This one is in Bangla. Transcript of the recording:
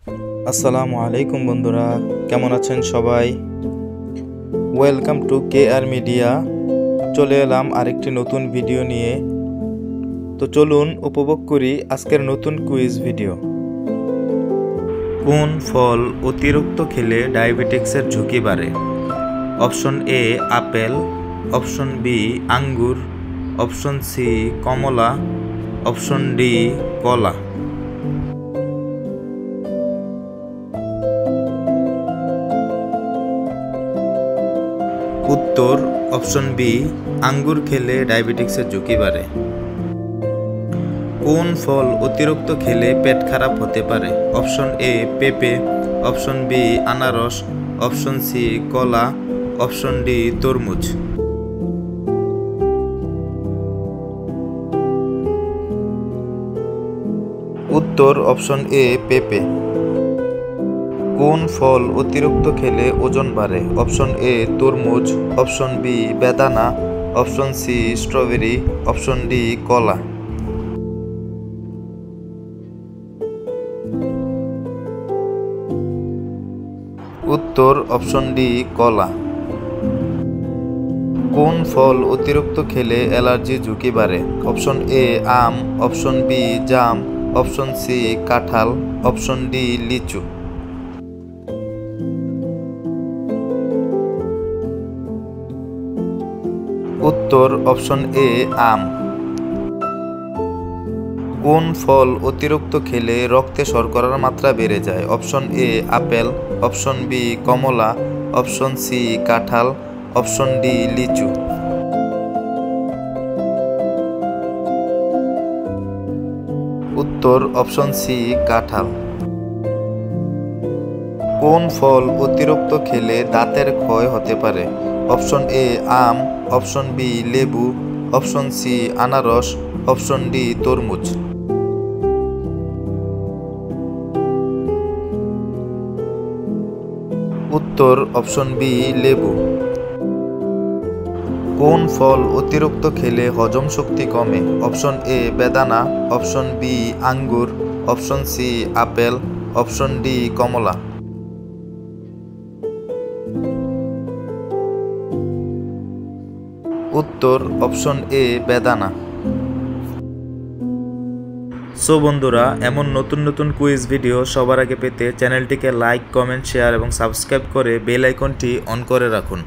আসসালামু আলাইকুম বন্ধুরা, কেমন আছেন সবাই? Welcome to KR media. চলে এলাম আরেকটি নতুন ভিডিও নিয়ে। তো চলুন উপভোগ করি আজকের নতুন কুইজ ভিডিও। কোন ফল অতিরিক্ত খেলে ডায়াবেটিক্সের ঝুঁকি বাড়ে? Option A apple, option B আঙ্গুর, অপশন সি কমলা, অপশন ডি কলা। উত্তর অপশন বি, আঙ্গুর খেলে ডায়াবেটিক্সের ঝুঁকি বাড়ে। কোন ফল অতিরিক্ত খেলে পেট খারাপ হতে পারে? অপশন এ পেঁপে, অপশন বি আনারস, অপশন সি কলা, অপশন ডি তরমুজ। উত্তর অপশন এ পেঁপে। কোন ফল অতিরিক্ত খেলে ওজন বাড়ে? অপশন এ তরমুজ, অপশন বি বেদানা, option C strawberry, option D কলা। উত্তর অপশন ডি কলা। কোন ফল অতিরিক্ত খেলে অ্যালার্জি ঝুঁকি বাড়ে? অপশন এ আম, অপশন বি জাম, অপশন সি কাঁঠাল, অপশন ডি লিচু। উত্তর অপশন এ আম। কোন ফল অতিরিক্ত খেলে রক্তে শর্করার মাত্রা বেড়ে যায়? Option A apple, option B কমলা, অপশন সি কাঁঠাল, অপশন ডি লিচু। উত্তর অপশন সি কাঁঠাল। কোন ফল অতিরিক্ত খেলে দাঁতের ক্ষয় হতে পারে? অপশন এ আম, অপশন বি লেবু, অপশন সি আনারস, অপশন ডি তরমুজ। উত্তর অপশন বি লেবু। কোন ফল অতিরিক্ত খেলে হজম শক্তি কমে? অপশন এ বেদানা, অপশন বি আঙ্গুর, অপশন সি আপেল, অপশন ডি কমলা। উত্তর অপশন এ বেদানা। সো বন্ধুরা, এমন নতুন নতুন কুইজ ভিডিও সবার আগে পেতে চ্যানেলটিকে লাইক, কমেন্ট, শেয়ার এবং সাবস্ক্রাইব করে বেল আইকনটি অন করে রাখুন।